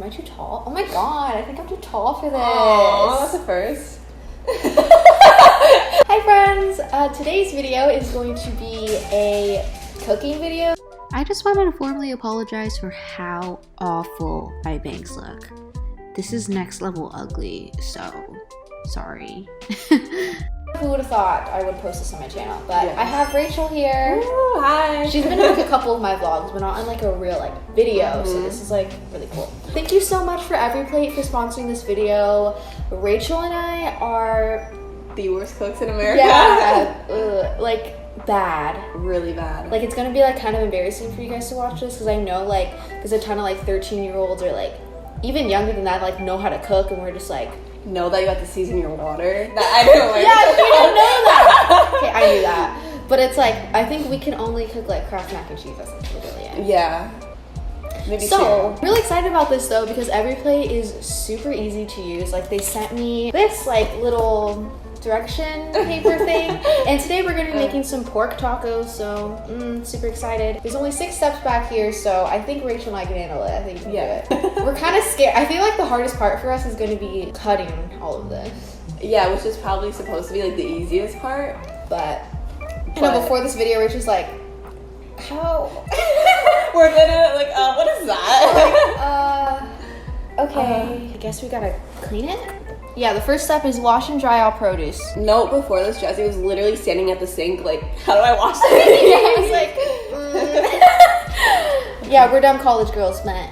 Am I too tall? Oh my god, I think I'm too tall for this. Oh, that's a first. Hi friends! Today's video is going to be a cooking video. I just wanted to formally apologize for how awful my bangs look. This is next level ugly, so sorry. Who would have thought I would post this on my channel? But yeah. I have Rachel here. Ooh, hi. She's been in like a couple of my vlogs, but not in like a real like video. So this is like really cool. Thank you so much for Every Plate for sponsoring this video. Rachel and I are the worst cooks in America. Yeah, like bad. Really bad. Like it's gonna be like kind of embarrassing for you guys to watch this because I know like there's a ton of like 13-year-olds or like even younger than that like know how to cook, and we're just like know that you have to season your water. That I don't like. Yeah, we don't know that. Okay, I knew that, but it's like I think we can only cook like Kraft mac and cheese. That's literally it. Yeah. Maybe so, really excited about this though because Every Plate is super easy to use. Like they sent me this like little direction paper thing, and today we're gonna be making some pork tacos, so super excited. There's only 6 steps back here, so I think Rachel and I can handle it. I think we can do it. We're kind of scared. I feel like the hardest part for us is gonna be cutting all of this. Yeah, which is probably supposed to be like the easiest part, but you know, before this video Rachel's like, how? We're gonna like, what is that? Like, okay, I guess we gotta clean it. Yeah, the first step is wash and dry all produce. Note before this, Jessie was literally standing at the sink like, how do I wash this? Yeah, I was like, Yeah, we're dumb college girls, man.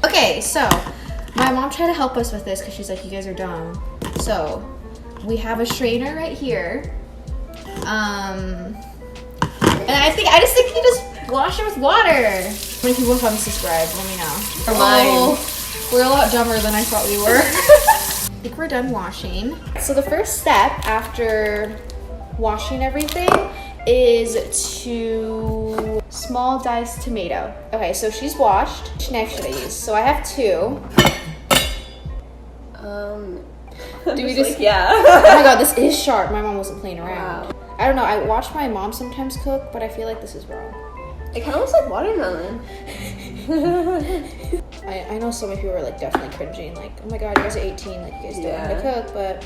Okay, so my mom tried to help us with this because she's like, you guys are dumb. So we have a strainer right here. And I just think you just wash it with water. How many people have unsubscribed? Let me know. Or mine. We're a lot dumber than I thought we were. I think we're done washing. So the first step after washing everything is to small diced tomato. Okay, so she's washed. Which knife should I use? So I have 2. Do we just like, yeah. Oh my god, this is sharp. My mom wasn't playing around. Wow. I don't know. I watch my mom sometimes cook, but I feel like this is wrong. It kind of looks like watermelon. I know so many people are like definitely cringing, like, oh my god, you guys are 18, like you guys don't know how to cook, but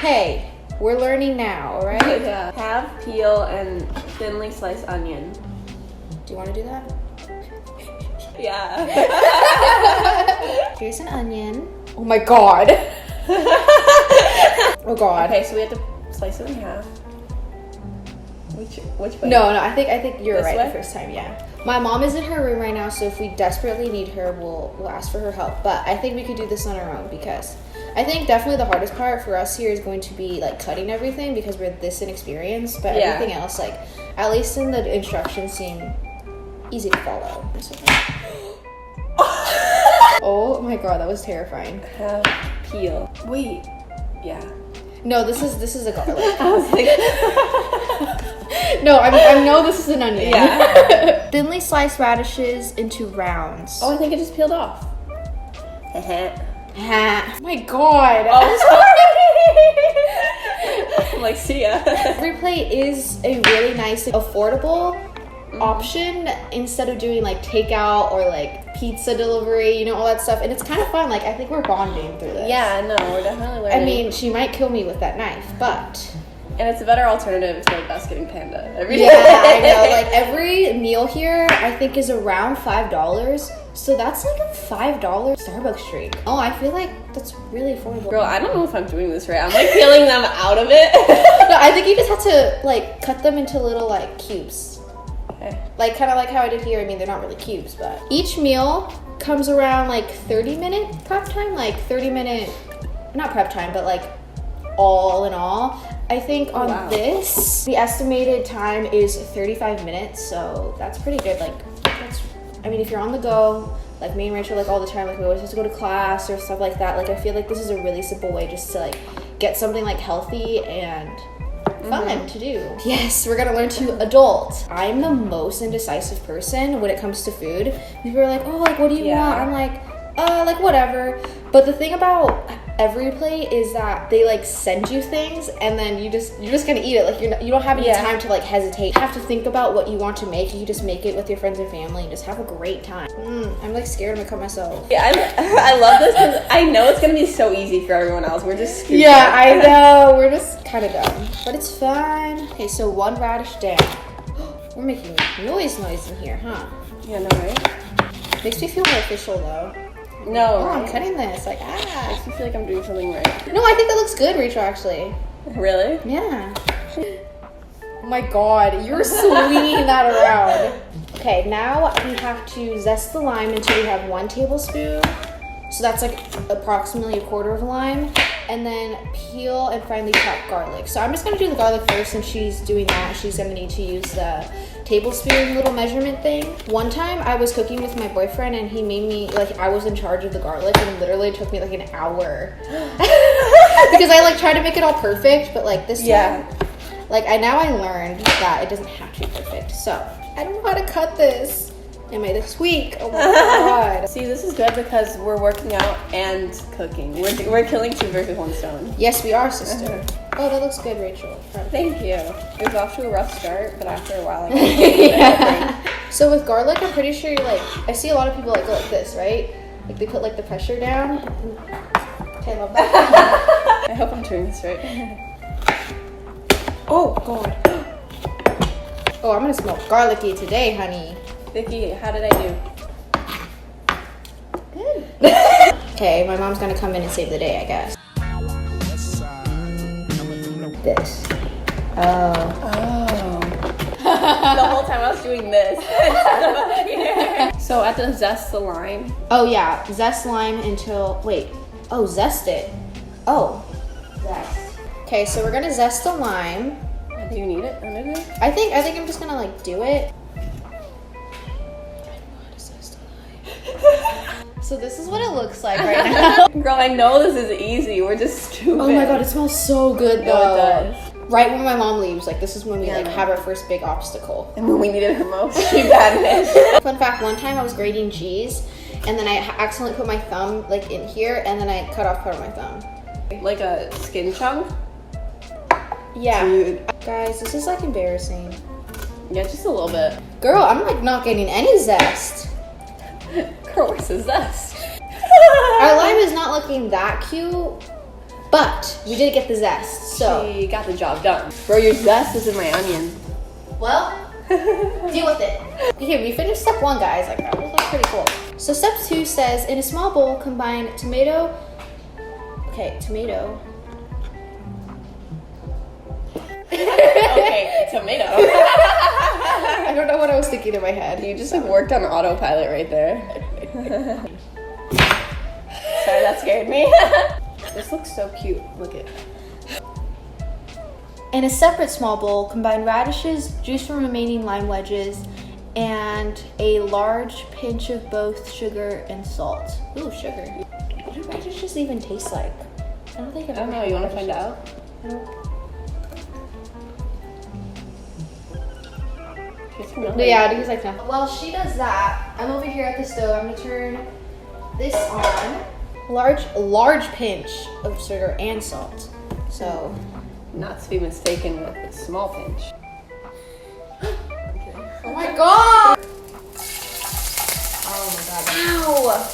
hey, we're learning now, alright? Yeah. Have peel and thinly sliced onion. Do you want to do that? Yeah. Here's an onion. Oh my god. Oh god. Okay, so we have to slice it in half. Which way? No, I think you're this right way? the first time, yeah. My mom is in her room right now, so if we desperately need her, we'll ask for her help. But I think we could do this on our own because I think definitely the hardest part for us here is going to be like cutting everything because we're this inexperienced. But everything else, like at least in the instructions, seem easy to follow. Oh my god, that was terrifying. Have peel. Wait. Yeah. No, this is a garlic. I was like. No, I know this is an onion. Yeah. Thinly sliced radishes into rounds. Oh, I think it just peeled off. Oh my god. Oh, like, see ya. Every Plate is a really nice, affordable option instead of doing like takeout or like pizza delivery, you know, all that stuff. And it's kind of fun. Like, I think we're bonding through this. Yeah, no, we're definitely learning. I mean, she might kill me with that knife, but... And it's a better alternative to basket and panda every day. Yeah, I know. Like, every meal here, I think, is around $5. So that's like a $5 Starbucks drink. Oh, I feel like that's really affordable. Girl, I don't know if I'm doing this right. I'm like peeling them out of it. No, I think you just have to like cut them into little like cubes. Okay. Like kind of like how I did here. I mean, they're not really cubes, but each meal comes around like 30-minute prep time, like 30-minute, not prep time, but like all in all. I think on this, the estimated time is 35 minutes, so that's pretty good. Like, I mean, if you're on the go, like me and Rachel, like all the time, like we always have to go to class or stuff like that. Like, I feel like this is a really simple way just to like get something like healthy and fun to do. Yes, we're gonna learn to adult. I'm the most indecisive person when it comes to food. People are like, oh, like, what do you want? I'm like, like whatever. But the thing about every plate is that they like send you things and then you're just gonna eat it. Like you don't have any time to like hesitate. You have to think about what you want to make. You just make it with your friends and family and just have a great time. I'm like scared I'm gonna cut myself. Yeah, I love this because I know it's gonna be so easy for everyone else. We're just stupid. Yeah, I know. We're just kind of dumb, but it's fun. Okay, so 1 radish down. We're making noise in here, huh? Yeah, no, right? Makes me feel more official though. No, Oh, right? I'm cutting this. Like, Makes me feel like I'm doing something right. No, I think that looks good, Rachel, actually. Really? Yeah. Oh my god, you're swinging that around. Okay, now we have to zest the lime until we have 1 tablespoon. So that's like approximately 1/4 of a lime. And then peel and finely chop garlic. So I'm just gonna do the garlic first, and she's doing that. She's gonna need to use the tablespoon little measurement thing. One time I was cooking with my boyfriend and he made me, like, I was in charge of the garlic, and literally it took me like an hour. Because I like tried to make it all perfect, but like this time, like now I learned that it doesn't have to be perfect. So I don't know how to cut this. Am I this weak? Oh my god. See, this is good because we're working out and cooking. We're killing 2 birds with 1 stone. Yes, we are, sister. Oh, that looks good, Rachel. Thank you. It was off to a rough start, but after a while, I got yeah. So with garlic, I'm pretty sure you like, I see a lot of people like go like this, right? Like they put like the pressure down. Okay, I love that. I hope I'm doing this right. Oh god. Oh, I'm gonna smell garlicky today, honey. Vicky, how did I do? Good. Okay, my mom's gonna come in and save the day, I guess. This. Oh. The whole time I was doing this. So I have to zest the lime. Oh yeah, zest lime until, wait. Oh, zest it. Oh. Zest. Okay, so we're gonna zest the lime. Do you need it? I think I'm just gonna like do it. So this is what it looks like right now. Girl, I know this is easy. We're just stupid. Oh my god, it smells so good though. No, it does. Right when my mom leaves, like this is when we have our first big obstacle. And when we needed her most, she vanished. Fun fact, one time I was grating cheese and then I accidentally put my thumb like in here and then I cut off part of my thumb. Like a skin chunk? Yeah. Dude. Guys, this is like embarrassing. Yeah, just a little bit. Girl, I'm like not getting any zest. Girl, where's the zest? Our lime is not looking that cute, but we did get the zest, so. She got the job done. Bro, your zest is in my onion. Well, deal with it. Okay, we finished step 1, guys. Like, that was like pretty cool. So step 2 says, in a small bowl, combine tomato. Okay, tomato. Okay, tomato. I don't know what I was thinking in my head. You just like worked on autopilot right there. Sorry, that scared me. This looks so cute. Look at it. In a separate small bowl, combine radishes, juice from remaining lime wedges, and a large pinch of both sugar and salt. Ooh, sugar. What do radishes even taste like? I don't think I've I don't ever know. had You want to radishes. find out? Yeah, because like that. While she does that, I'm over here at the stove. I'm gonna turn this on. Large pinch of sugar and salt. So, Not to be mistaken with a small pinch. oh my god! Oh my god. Ow!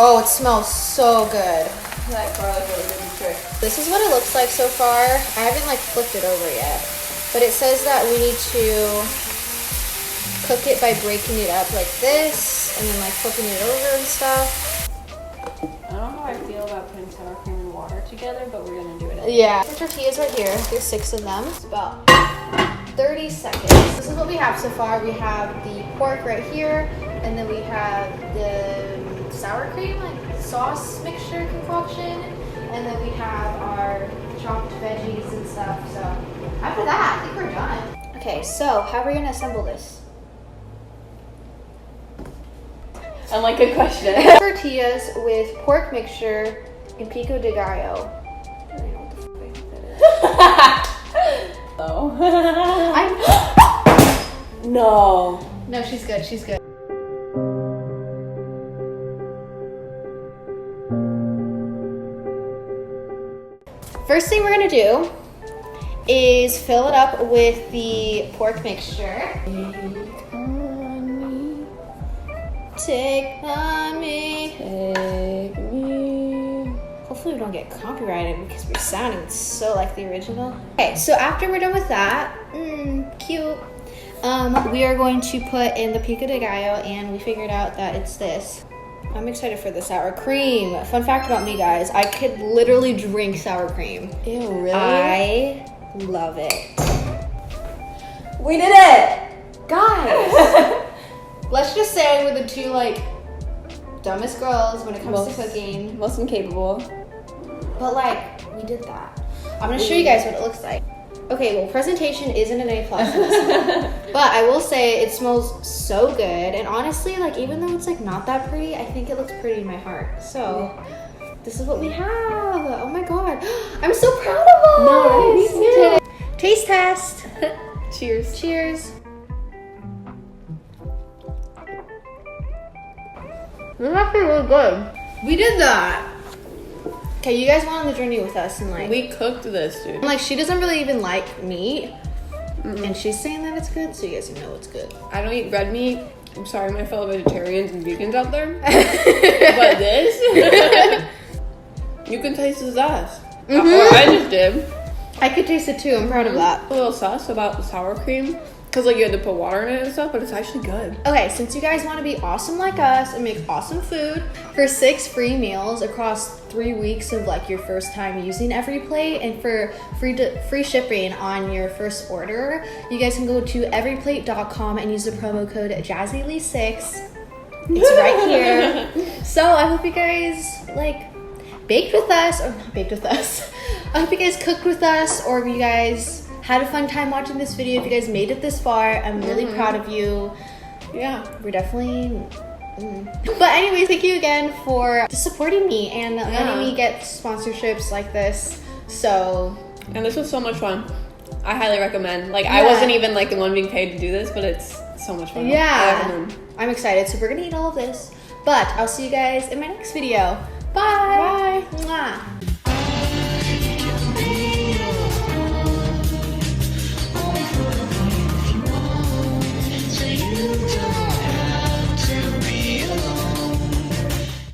Oh, it smells so good. That garlic really did the trick. This is what it looks like so far. I haven't like flipped it over yet. But it says that we need to cook it by breaking it up like this and then like flipping it over and stuff. I don't know how I feel about putting sour cream and water together, but we're gonna do it. Yeah. The tortillas right here. There's 6 of them. It's about 30 seconds. This is what we have so far. We have the pork right here, and then we have the sour cream, like sauce mixture concoction, and then we have our chopped veggies and stuff. So after that, I think we're done. Okay, so how are we gonna assemble this? I'm like, good question. Tortillas with pork mixture and pico de gallo. I don't know what the fuck I think that is. Oh. I'm No. she's good. She's good. First thing we're gonna do is fill it up with the pork mixture. Take on me. Take me. Hopefully we don't get copyrighted because we're sounding so like the original. Okay, so after we're done with that, cute. We are going to put in the pico de gallo, and we figured out that it's this. I'm excited for the sour cream. Fun fact about me, guys, I could literally drink sour cream. Ew, really? I love it. We did it! Guys, let's just say we're the two, like, dumbest girls when it comes to cooking. Most incapable. But, like, we did that. I'm gonna show you guys what it looks like. Okay, well, presentation isn't an A+. But I will say it smells so good. And honestly, like, even though it's, like, not that pretty, I think it looks pretty in my heart. So, this is what we have. Oh, my God. I'm so proud of us. No, Taste test. Cheers. Cheers. This is actually really good. We did that. Okay, you guys went on the journey with us, and like We cooked this, dude. like she doesn't really even like meat, and she's saying that it's good, so you guys know it's good. I don't eat red meat. I'm sorry, my fellow vegetarians and vegans out there. But this, you can taste the zest. Or I just did. I could taste it too. I'm proud of that. A little sus about the sour cream, because like you had to put water in it and stuff, but it's actually good. Okay, since you guys want to be awesome like us and make awesome food, for 6 free meals across 3 weeks of like your first time using Every Plate, and for free shipping on your first order, you guys can go to everyplate.com and use the promo code JazzyLee6. It's right here. So I hope you guys like baked with us, or not baked with us. I hope you guys cooked with us, or you guys had a fun time watching this video. If you guys made it this far, I'm really proud of you. Yeah. We're definitely... But anyways, thank you again for supporting me and letting me get sponsorships like this. So... And this was so much fun. I highly recommend. Like, I wasn't even like the one being paid to do this, but it's so much fun. Yeah. I'm excited. So we're gonna eat all of this. But I'll see you guys in my next video. Bye. Bye. Mwah.